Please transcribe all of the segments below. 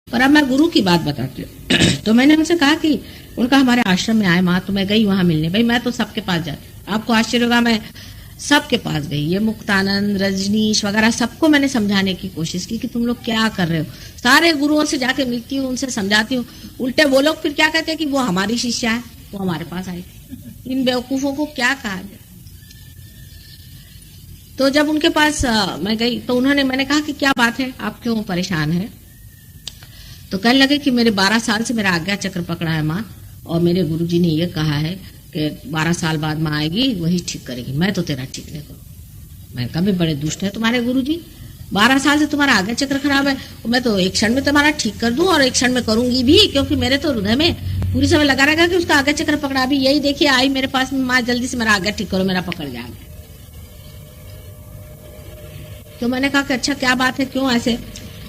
पर अब मैं गुरु की बात बताती हूँ। तो मैंने उनसे कहा कि उनका हमारे आश्रम में आए माँ, तो मैं गई वहां मिलने। भाई मैं तो सबके पास जाती, आपको आश्चर्य होगा, मैं सबके पास गई। ये मुक्तानंद, रजनीश वगैरह सबको मैंने समझाने की कोशिश की कि तुम लोग क्या कर रहे हो। सारे गुरुओं से जाके मिलती हूँ, उनसे समझाती हूँ। उल्टे वो लोग फिर क्या कहते हैं कि वो हमारी शिष्या है, वो हमारे पास आई। इन बेवकूफों को क्या कहा जाए। तो जब उनके पास मैं गई तो मैंने कहा कि क्या बात है, आप क्यों परेशान है। तो कहने लगे कि मेरे 12 साल से मेरा आज्ञा चक्र पकड़ा है माँ, और मेरे गुरुजी ने ये कहा है कि 12 साल बाद माँ आएगी, वही ठीक करेगी, मैं तो तेरा ठीक नहीं करूँ। मैं कभी बड़े दुष्ट है तुम्हारे गुरुजी, 12 साल से तुम्हारा आज्ञा चक्र खराब है, मैं तो एक क्षण में तुम्हारा ठीक कर दूं, और एक क्षण में करूंगी भी, क्योंकि मेरे तो हृदय में पूरी समय लगा रहेगा कि उसका आज्ञा चक्र पकड़ा। भी यही देखिए आई मेरे पास में, माँ जल्दी से मेरा आज्ञा ठीक करो, मेरा पकड़ जाएगा। तो मैंने कहा कि अच्छा क्या बात है, क्यों ऐसे।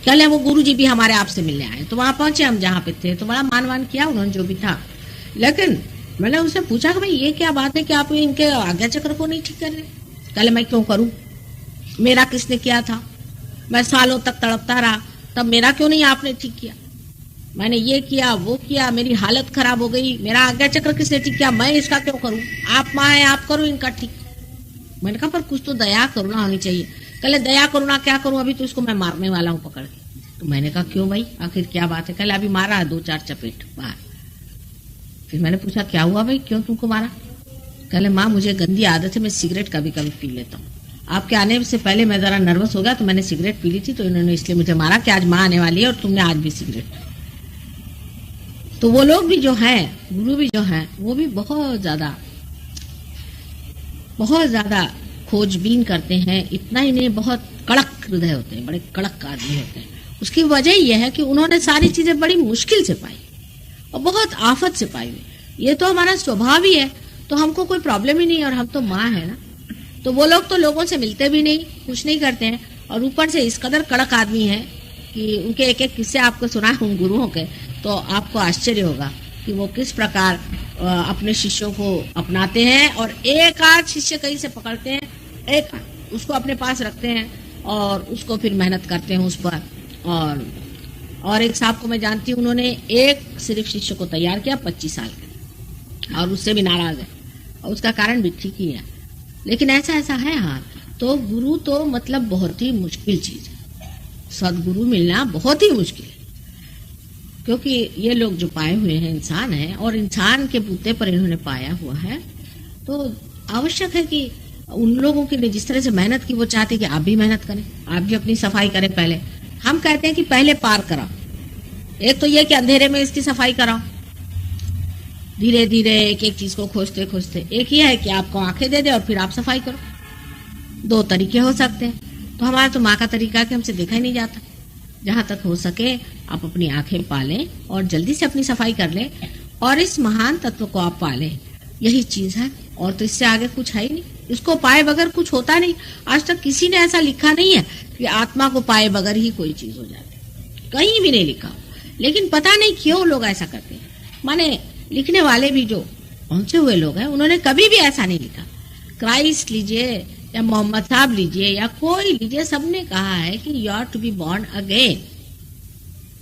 कल वो गुरुजी भी हमारे आपसे मिलने आए, तो वहां पहुंचे हम जहाँ पे थे, तो बड़ा मान किया उन्होंने जो भी था। लेकिन मैंने उनसे पूछा कि भाई ये क्या बात है कि आप इनके आज्ञा चक्र को नहीं ठीक कर रहे। कल मैं क्यों करूं, मेरा किसने किया था, मैं सालों तक तड़पता रहा, तब मेरा क्यों नहीं आपने ठीक किया। मैंने ये किया वो किया, मेरी हालत खराब हो गई, मेरा आज्ञा चक्र किसने ठीक किया, मैं इसका क्यों करूं, आप माँ है आप करो इनका ठीक। मैंने कहा पर कुछ तो दया करुणा होनी चाहिए। कल दया करुणा क्या करूं, अभी तो इसको मैं मारने वाला हूं पकड़ के। तो मैंने कहा क्यों भाई, आखिर क्या बात है। कल अभी मारा 2-4 चपेट बाहर। फिर मैंने पूछा क्या हुआ भाई, क्यों तुमको मारा। कल माँ मुझे गंदी आदत है, मैं सिगरेट कभी कभी पी लेता हूँ, आपके आने से पहले मैं जरा नर्वस हो गया तो मैंने सिगरेट पी ली थी, तो इन्होंने इसलिए मुझे मारा कि आज माँ आने वाली है और तुमने आज भी सिगरेट। तो वो लोग भी जो हैं, गुरु भी जो हैं, वो भी बहुत ज्यादा खोजबीन करते हैं। इतना ही नहीं, बहुत कड़क हृदय होते हैं, बड़े कड़क आदमी होते हैं। उसकी वजह यह है कि उन्होंने सारी चीजें बड़ी मुश्किल से पाई और बहुत आफत से पाई हुई। ये तो हमारा स्वभाव ही है, तो हमको कोई प्रॉब्लम ही नहीं है, और हम तो माँ है ना। तो वो लोग तो लोगों से मिलते भी नहीं, कुछ नहीं करते हैं, और ऊपर से इस कदर कड़क आदमी है कि उनके एक एक किस्से आपको सुना उन गुरुओं के, तो आपको आश्चर्य होगा कि वो किस प्रकार अपने शिष्यों को अपनाते हैं। और एक आध शिष्य कहीं से पकड़ते हैं, एक उसको अपने पास रखते हैं और उसको फिर मेहनत करते हैं उस पर। और एक साहब को मैं जानती हूँ, उन्होंने एक सिर्फ शिष्य को तैयार किया 25 साल के, और उससे भी नाराज है, और उसका कारण भी ठीक ही है। लेकिन ऐसा है हाल। तो गुरु तो मतलब बहुत ही मुश्किल चीज है, सदगुरु मिलना बहुत ही मुश्किल है, क्योंकि ये लोग जो पाए हुए हैं इंसान है, और इंसान के बूते पर इन्होंने पाया हुआ है। तो आवश्यक है कि उन लोगों के लिए जिस तरह से मेहनत की, वो चाहते कि आप भी मेहनत करें, आप भी अपनी सफाई करें। पहले हम कहते हैं कि पहले पार कराओ, एक तो ये कि अंधेरे में इसकी सफाई कराओ, धीरे धीरे एक एक चीज को खोजते खोजते। एक ही है कि आपको आंखें दे दे और फिर आप सफाई करो। 2 तरीके हो सकते हैं। तो हमारा तो माँ का तरीका है कि हमसे देखा ही नहीं जाता। जहां तक हो सके आप अपनी आंखें पालें और जल्दी से अपनी सफाई कर लें, और इस महान तत्व को आप पालें। यही चीज है, और तो इससे आगे कुछ है ही नहीं। इसको पाए बगैर कुछ होता नहीं। आज तक किसी ने ऐसा लिखा नहीं है कि आत्मा को पाए बगैर ही कोई चीज हो जाती, कहीं भी नहीं लिखा। लेकिन पता नहीं क्यों लोग ऐसा करते हैं। माने लिखने वाले भी जो पहुंचे हुए लोग हैं, उन्होंने कभी भी ऐसा नहीं लिखा। क्राइस्ट लीजिए या मोहम्मद साहब लीजिए या कोई लीजिए, सबने कहा है कि you are to be born again,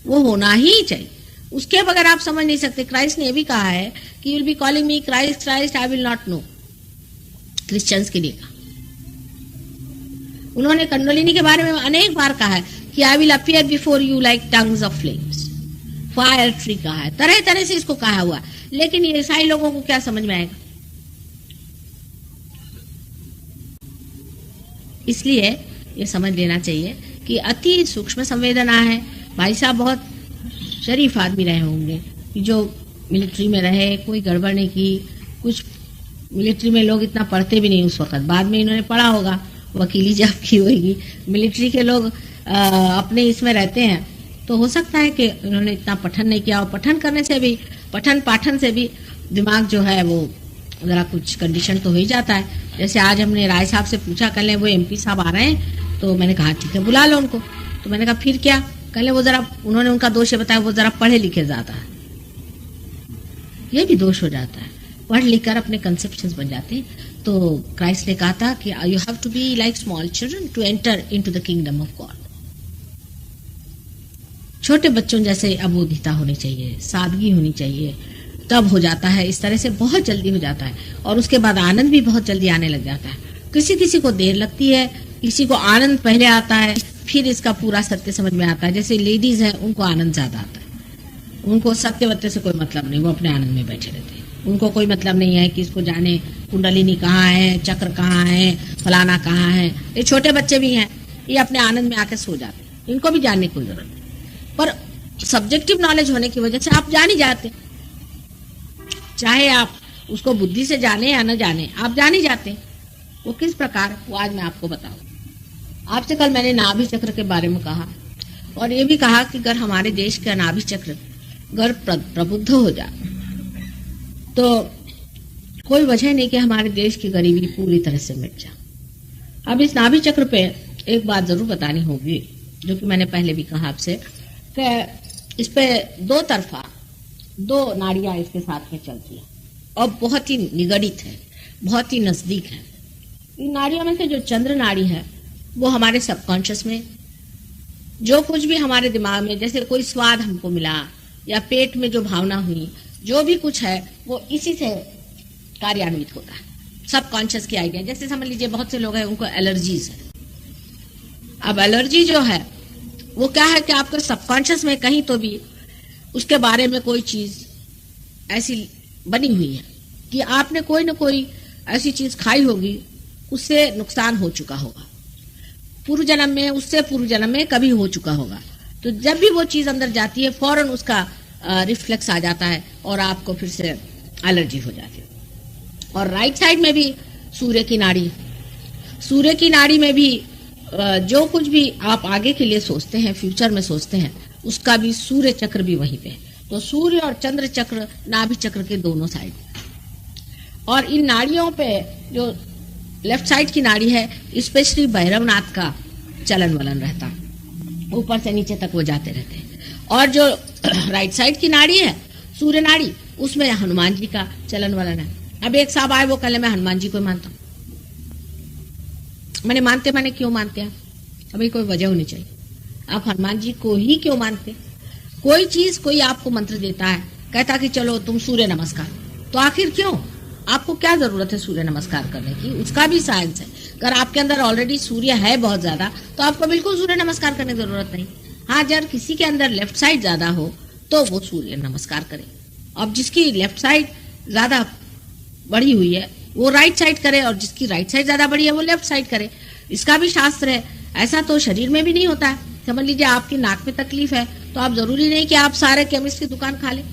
वो होना ही चाहिए। उसके बगैर आप समझ नहीं सकते। क्राइस्ट ने भी कहा है कि you will be calling me Christ Christ, I will not know. Christians के लिए कहा। उन्होंने कंडोलिनी के बारे में अनेक बार कहा है कि I will appear before you like tongues of flames, fire tree कहा है, तरह तरह से इसको कहा हुआ। लेकिन ये ईसाई लोगों को क्या समझ में आएगा। इसलिए ये समझ लेना चाहिए कि अति सूक्ष्म संवेदना है। भाई साहब बहुत शरीफ आदमी रहे होंगे कि जो मिलिट्री में रहे, कोई गड़बड़ नहीं की। कुछ मिलिट्री में लोग इतना पढ़ते भी नहीं उस वक्त, बाद में इन्होंने पढ़ा होगा, वकीली जब की होगी। मिलिट्री के लोग अपने इसमें रहते हैं, तो हो सकता है कि उन्होंने इतना पठन नहीं किया, और पठन करने से भी, पठन पाठन से भी दिमाग जो है वो जरा कुछ कंडीशन तो हो ही जाता है। जैसे आज हमने राय साहब से पूछा, कल वो MP साहब आ रहे हैं, तो मैंने कहा ठीक है बुला लो उनको। तो मैंने कहा फिर क्या, कल वो जरा, उन्होंने उनका दोष बताया, वो जरा पढ़े लिखे ज्यादा है। ये भी दोष हो जाता है, पढ़ लिख कर अपने कंसेप्शंस बन जाते हैं। तो क्राइस्ट ने कहा था कि you have to be like small children to enter into the kingdom of God. छोटे बच्चों जैसे अबोधिता होनी चाहिए, सादगी होनी चाहिए, तब हो जाता है। इस तरह से बहुत जल्दी हो जाता है और उसके बाद आनंद भी बहुत जल्दी आने लग जाता है। किसी किसी को देर लगती है, किसी को आनंद पहले आता है, फिर इसका पूरा सत्य समझ में आता है। जैसे लेडीज हैं, उनको आनंद ज्यादा आता है, उनको सत्यवत्य से कोई मतलब नहीं, वो अपने आनंद में बैठे रहते हैं। उनको कोई मतलब नहीं है कि इसको जाने कुंडलिनी कहाँ है, चक्र कहाँ है, फलाना कहाँ है। ये छोटे बच्चे भी हैं, ये अपने आनंद में आके सो जाते हैं, इनको भी जानने की कोई जरूरत नहीं। पर सब्जेक्टिव नॉलेज होने की वजह से आप जान ही जाते, चाहे आप उसको बुद्धि से जाने या न जाने, आप जान ही जाते। वो किस प्रकार, वो आज मैं आपको बताऊं। आपसे कल मैंने नाभि चक्र के बारे में कहा और ये भी कहा कि अगर हमारे देश का नाभि चक्र अगर प्रबुद्ध हो जाए तो कोई वजह नहीं कि हमारे देश की गरीबी पूरी तरह से मिट जाए। अब इस नाभि चक्र पे एक बात जरूर बतानी होगी, जो कि मैंने पहले भी कहा आपसे, कि इस पे दो तरफा दो नाड़ियां इसके साथ में चलती हैं और बहुत ही निगड़ित है, बहुत ही नजदीक है। इन नाड़ियों में से जो चंद्र नाड़ी है वो हमारे सबकॉन्शियस में जो कुछ भी हमारे दिमाग में, जैसे कोई स्वाद हमको मिला या पेट में जो भावना हुई, जो भी कुछ है वो इसी से कार्यान्वित होता है, सबकॉन्शियस की आइडिया। जैसे समझ लीजिए बहुत से लोग हैं उनको एलर्जीज है। अब एलर्जी जो है वो क्या है कि आपके सबकॉन्शियस में कहीं तो भी उसके बारे में कोई चीज ऐसी बनी हुई है कि आपने कोई ना कोई ऐसी चीज खाई होगी, उससे नुकसान हो चुका होगा पूर्व जन्म में, उससे पूर्व जन्म में कभी हो चुका होगा। तो जब भी वो चीज अंदर जाती है फौरन उसका रिफ्लेक्स आ जाता है और आपको फिर से एलर्जी हो जाती है। और राइट साइड में भी सूर्य की नाड़ी, सूर्य की नाड़ी में भी जो कुछ भी आप आगे के लिए सोचते हैं, फ्यूचर में सोचते हैं, उसका भी सूर्य चक्र भी वहीं पे है। तो सूर्य और चंद्र चक्र नाभि चक्र के दोनों साइड, और इन नाड़ियों पे जो लेफ्ट साइड की नाड़ी है इस पे श्री भैरवनाथ का चलन वलन रहता, ऊपर से नीचे तक वो जाते रहते हैं। और जो राइट साइड की नाड़ी है सूर्य नाड़ी, उसमें हनुमान जी का चलन वलन है। अब एक साहब आए, वो कहले मैं हनुमान जी को मानता हूँ। मैंने क्यों मानते हैं? अभी कोई वजह होनी चाहिए। आप हनुमान जी को ही क्यों मानते? कोई चीज, कोई आपको मंत्र देता है, कहता कि चलो तुम सूर्य नमस्कार, तो आखिर क्यों? आपको क्या जरूरत है सूर्य नमस्कार करने की? उसका भी साइंस है। अगर आपके अंदर ऑलरेडी सूर्य है बहुत ज्यादा, तो आपको बिल्कुल सूर्य नमस्कार करने की जरूरत नहीं। हाँ, अगर किसी के अंदर लेफ्ट साइड ज्यादा हो तो वो सूर्य नमस्कार करे। अब जिसकी लेफ्ट साइड ज्यादा बढ़ी हुई है वो राइट साइड करे, और जिसकी राइट साइड ज्यादा बढ़ी है वो लेफ्ट साइड करे। इसका भी शास्त्र है। ऐसा तो शरीर में भी नहीं होता है। समझ लीजिए आपकी नाक में तकलीफ है तो आप जरूरी नहीं कि आप सारे केमिस्ट की दुकान खा लें।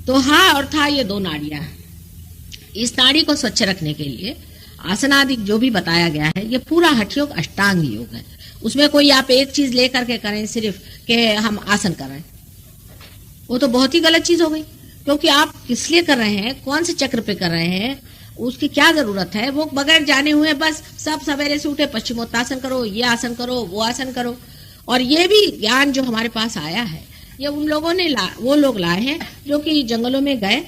तो हाँ और था, ये दो नाड़ियां हैं। इस नाड़ी को स्वच्छ रखने के लिए आसनादि जो भी बताया गया है, ये पूरा हठ योग अष्टांग योग है। उसमें कोई आप एक चीज लेकर के करें सिर्फ कि हम आसन कर रहे हैं, वो तो बहुत ही गलत चीज हो गई। क्योंकि आप किस लिए कर रहे हैं, कौन से चक्र पे कर रहे हैं, उसकी क्या जरूरत है, वो बगैर जाने हुए बस सब सवेरे से उठे पश्चिमोत्तासन करो, ये आसन करो, वो आसन करो। और ये भी ज्ञान जो हमारे पास आया है, ये उन लोगों ने वो लोग लाए हैं जो कि जंगलों में गए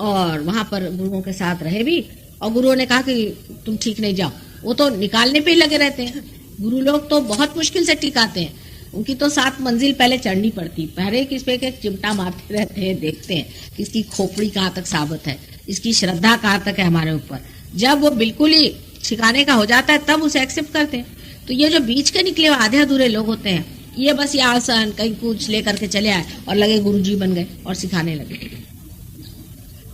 और वहां पर गुरुओं के साथ रहे भी, और गुरुओं ने कहा कि तुम ठीक नहीं जाओ। वो तो निकालने पे ही लगे रहते हैं। गुरु लोग तो बहुत मुश्किल से टिकाते हैं, उनकी तो 7 मंजिल पहले चढ़नी पड़ती, पहले किस पे के चिमटा मारते रहते हैं, देखते हैं कि इसकी खोपड़ी कहाँ तक साबित है, इसकी श्रद्धा कहाँ तक है हमारे ऊपर। जब वो बिल्कुल ही सिखाने का हो जाता है तब उसे एक्सेप्ट करते हैं। तो ये जो बीच के निकले हुए आधे अधूरे लोग होते हैं, ये बस ये आसन कहीं कुछ लेकर के चले आए और लगे गुरुजी बन गए और सिखाने लगे।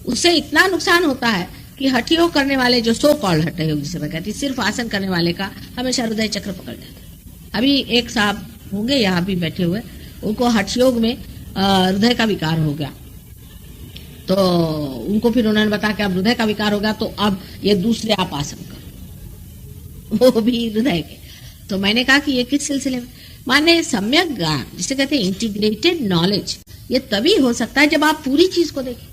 उससे इतना नुकसान होता है कि हठ योग करने वाले, जो सो कॉल्ड हठ योग जिसे मैं कहती, सिर्फ आसन करने वाले का हमेशा हृदय चक्र पकड़ जाता है। अभी एक साहब होंगे यहाँ भी बैठे हुए, उनको हठ योग में हृदय का विकार हो गया, तो उनको फिर उन्होंने बताया कि अब हृदय का विकार हो गया तो अब ये दूसरे आप आसन करो, वो भी हृदय के। तो मैंने कहा कि ये किस सिलसिले में? माने सम्यक ज्ञान जिसे कहते हैं इंटीग्रेटेड नॉलेज, ये तभी हो सकता है जब आप पूरी चीज को देखें।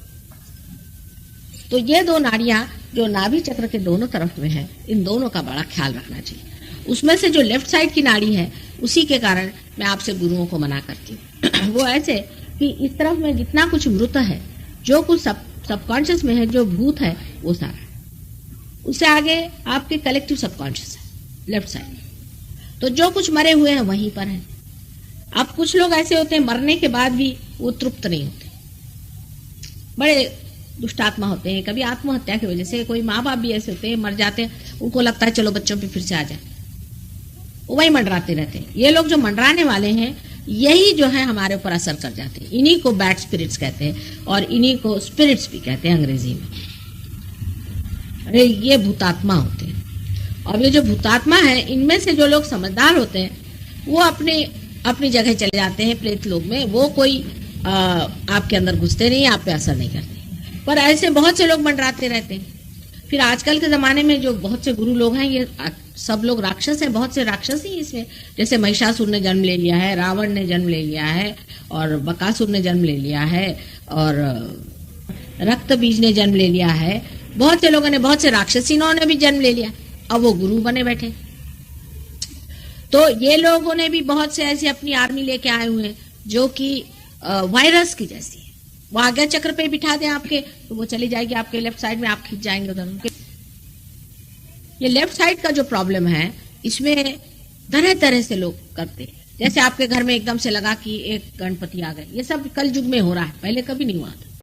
तो ये दो नाड़ियां जो नाभि चक्र के दोनों तरफ में है, इन दोनों का बड़ा ख्याल रखना चाहिए। उसमें से जो लेफ्ट साइड की नाड़ी है, उसी के कारण मैं आपसे गुरुओं को मना करती हूँ। वो ऐसे कि इस तरफ में जितना कुछ मृत है, जो कुछ सबकॉन्शियस में है, जो भूत है, वो सारा, उससे आगे आपके कलेक्टिव सबकॉन्शियस है लेफ्ट साइड। तो जो कुछ मरे हुए हैं वहीं पर है। अब कुछ लोग ऐसे होते हैं मरने के बाद भी वो तृप्त नहीं होते, बड़े दुष्टात्मा होते हैं। कभी आत्महत्या की वजह से, कोई माँ बाप भी ऐसे होते हैं मर जाते हैं, उनको लगता है चलो बच्चों पे फिर से आ जाए, वो वही मंडराते रहते हैं। ये लोग जो मंडराने वाले हैं यही जो है हमारे ऊपर असर कर जाते हैं। इन्हीं को बैड स्पिरिट्स कहते हैं और इन्हीं को स्पिरिट्स भी कहते हैं अंग्रेजी में। अरे ये भूतात्मा होते हैं। और ये जो भूतात्मा है, इनमें से जो लोग समझदार होते हैं वो अपनी जगह चले जाते हैं प्रेत लोक में। वो कोई आपके अंदर घुसते नहीं, आप पे असर नहीं करते। पर ऐसे बहुत से लोग मंडराते रहते हैं। फिर आजकल के जमाने में जो बहुत से गुरु लोग हैं, ये सब लोग राक्षस हैं, बहुत से राक्षस ही इसमें। जैसे महिषासुर ने जन्म ले लिया है, रावण ने जन्म ले लिया है, और बकासुर ने जन्म ले लिया है, और रक्त बीज ने जन्म ले लिया है। बहुत से लोगों ने, बहुत से राक्षसिनों ने भी जन्म ले लिया, अब वो गुरु बने बैठे। तो ये लोगों ने भी बहुत से ऐसी अपनी आर्मी लेके आए हुए हैं जो कि वायरस की जैसी है। वो आज्ञा चक्र पे बिठा दें आपके, तो वो चली जाएगी आपके लेफ्ट साइड में, आप खींच जाएंगे उधर। ये लेफ्ट साइड का जो प्रॉब्लम है, इसमें तरह तरह से लोग करते हैं। जैसे आपके घर में एकदम से लगा कि एक गणपति आ गए, ये सब कल युग में हो रहा है, पहले कभी नहीं हुआ था।